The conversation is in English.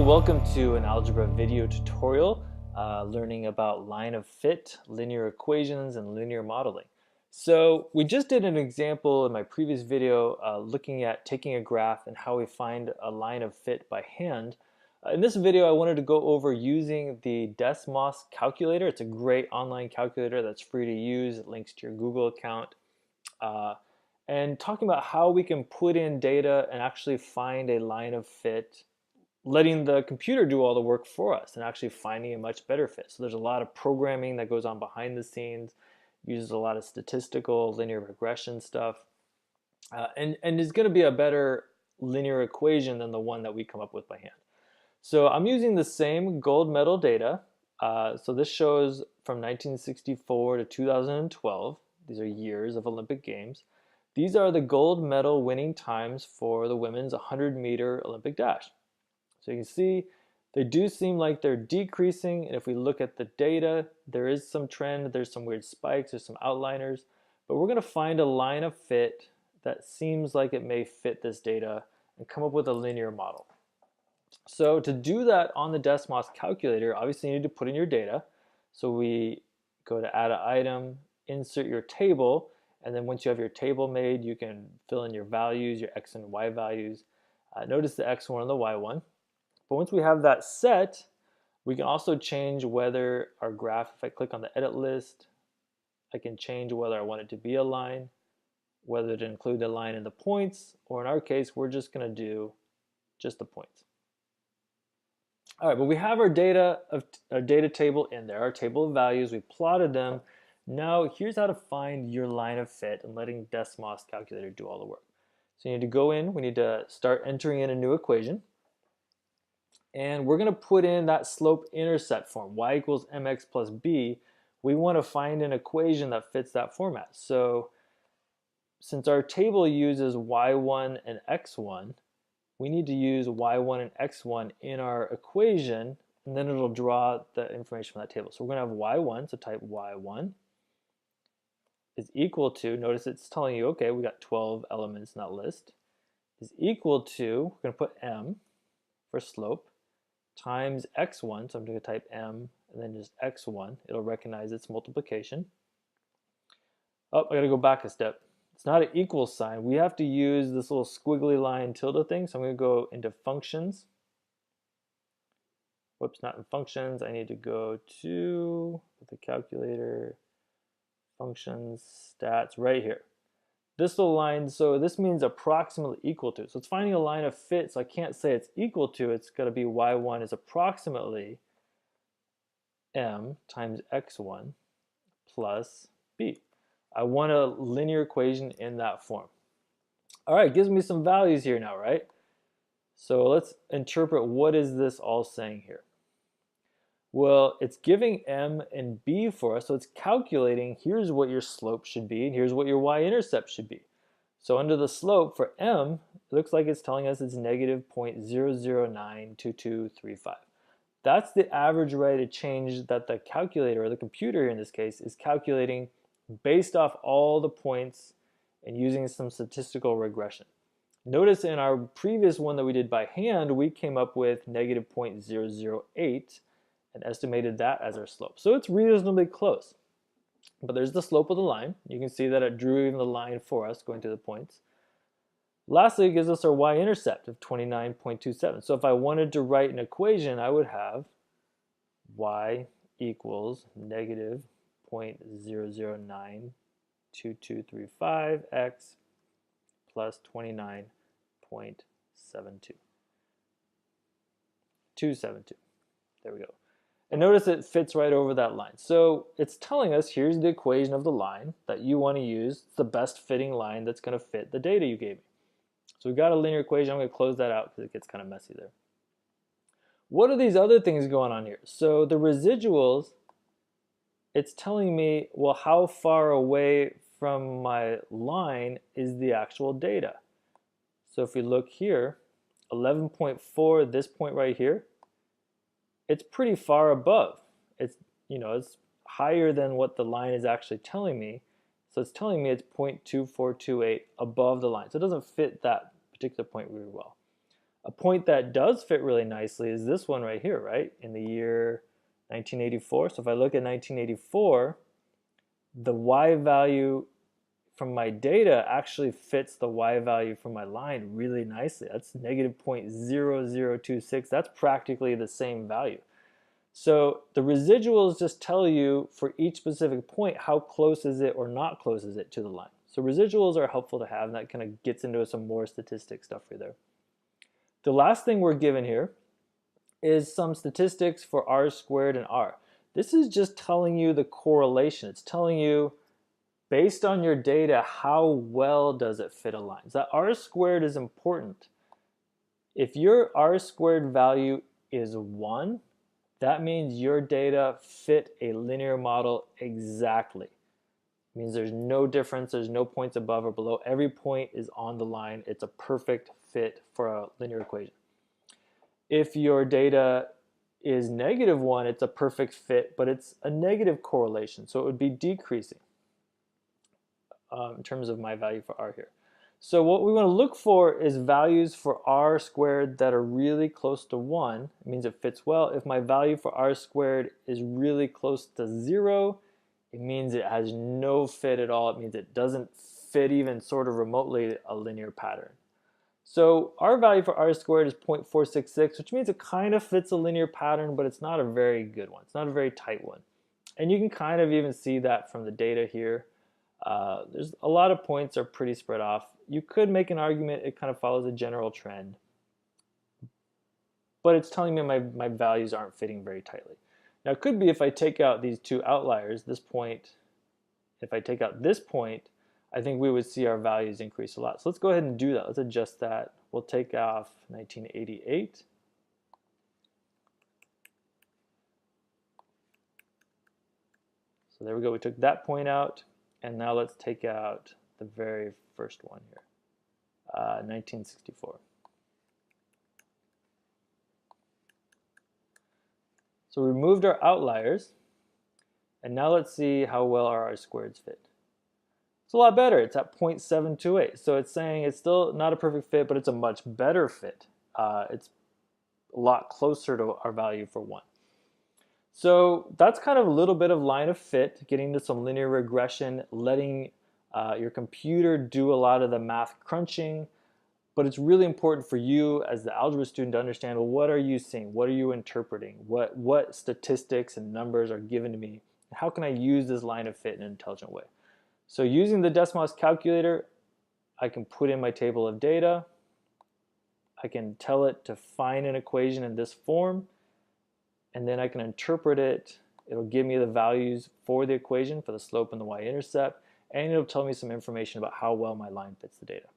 welcome to an algebra video tutorial learning about line of fit, linear equations, and linear modeling. So we just did an example in my previous video looking at taking a graph and how we find a line of fit by hand. In this video I wanted to go over using the Desmos calculator. It's a great online calculator that's free to use. It links to your Google account. And talking about how we can put in data and actually find a line of fit, letting the computer do all the work for us and actually finding a much better fit. So there's a lot of programming that goes on behind the scenes, uses a lot of statistical linear regression stuff, and is going to be a better linear equation than the one that we come up with by hand. So I'm using the same gold medal data. So this shows from 1964 to 2012. These are years of Olympic Games. These are the gold medal winning times for the women's 100-meter Olympic dash. So you can see they do seem like they're decreasing, and if we look at the data, there is some trend, there's some weird spikes, there's some outliners, but we're going to find a line of fit that seems like it may fit this data and come up with a linear model. So to do that on the Desmos calculator, obviously you need to put in your data. So we go to add an item, insert your table, and then once you have your table made, you can fill in your values, your x and y values. Notice the x1 and the y1. But once we have that set, we can also change whether our graph, if I click on the edit list, I can change whether I want it to be a line, whether to include the line in the points, or in our case, we're just going to do just the points. All right, but we have our data table in there, our table of values, we plotted them. Now here's how to find your line of fit and letting Desmos calculator do all the work. So you need to go in, we need to start entering in a new equation. And we're going to put in that slope-intercept form, y equals mx plus b. We want to find an equation that fits that format. So since our table uses y1 and x1, we need to use y1 and x1 in our equation, and then it'll draw the information from that table. So we're going to have y1, so type y1 is equal to, notice it's telling you, okay, we got 12 elements in that list, is equal to, we're going to put m for slope, times x1, so I'm going to type m and then just x1. It'll recognize its multiplication. Oh, I got to go back a step. It's not an equal sign. We have to use this little squiggly line tilde thing, so I'm going to go into functions. Whoops, not in functions. I need to go to the calculator, functions, stats, right here. This little line, so this means approximately equal to. So it's finding a line of fit, so I can't say it's equal to, it's got to be y1 is approximately m times x1 plus b. I want a linear equation in that form. All right, it gives me some values here now, right? So let's interpret what is this all saying here. Well, it's giving m and b for us, so it's calculating here's what your slope should be and here's what your y-intercept should be. So under the slope for m, it looks like it's telling us it's negative 0.0092235. That's the average rate of change that the calculator, or the computer here in this case, is calculating based off all the points and using some statistical regression. Notice in our previous one that we did by hand, we came up with negative 0.008 and estimated that as our slope. So it's reasonably close. But there's the slope of the line. You can see that it drew even the line for us going to the points. Lastly, it gives us our y-intercept of 29.27. So if I wanted to write an equation, I would have y equals negative 0.0092235x plus 29.272. There we go. And notice it fits right over that line. So it's telling us here's the equation of the line that you want to use. It's the best fitting line that's going to fit the data you gave me. So we've got a linear equation. I'm going to close that out because it gets kind of messy there. What are these other things going on here? So the residuals, it's telling me, well, how far away from my line is the actual data? So if we look here, 11.4, this point right here, it's pretty far above. It's higher than what the line is actually telling me. So it's telling me it's 0.2428 above the line. So it doesn't fit that particular point really well. A point that does fit really nicely is this one right here, right? In the year 1984. So if I look at 1984, the y value from my data actually fits the y value from my line really nicely. That's negative 0.0026. That's practically the same value. So the residuals just tell you for each specific point how close is it or not close is it to the line. So residuals are helpful to have, and that kind of gets into some more statistic stuff right there. The last thing we're given here is some statistics for r squared and r. This is just telling you the correlation. It's telling you, based on your data, how well does it fit a line. So that r squared is important. If your r squared value is 1, that means your data fit a linear model exactly. It means there's no difference, there's no points above or below. Every point is on the line. It's a perfect fit for a linear equation. If your data is -1, it's a perfect fit, but it's a negative correlation, so it would be decreasing in terms of my value for r here. So what we want to look for is values for r squared that are really close to 1. It means it fits well. If my value for r squared is really close to 0, it means it has no fit at all. It means it doesn't fit even sort of remotely a linear pattern. So our value for r squared is 0.466, which means it kind of fits a linear pattern, but it's not a very good one. It's not a very tight one. And you can kind of even see that from the data here. There's a lot of points are pretty spread off. You could make an argument it kind of follows a general trend, but it's telling me my values aren't fitting very tightly. Now it could be if I take out these two outliers, this point, if I take out this point, I think we would see our values increase a lot. So let's go ahead and do that. Let's adjust that. We'll take off 1988. So there we go. We took that point out. And now let's take out the very first one here, 1964. So we removed our outliers. And now let's see how well our r-squareds fit. It's a lot better. It's at 0.728. So it's saying it's still not a perfect fit, but it's a much better fit. It's a lot closer to our value for 1. So that's kind of a little bit of line of fit, getting to some linear regression, letting your computer do a lot of the math crunching. But it's really important for you as the algebra student to understand, well, what are you seeing? What are you interpreting? What statistics and numbers are given to me? How can I use this line of fit in an intelligent way? So using the Desmos calculator, I can put in my table of data. I can tell it to find an equation in this form, and then I can interpret it. It'll give me the values for the equation for the slope and the y-intercept, and it'll tell me some information about how well my line fits the data.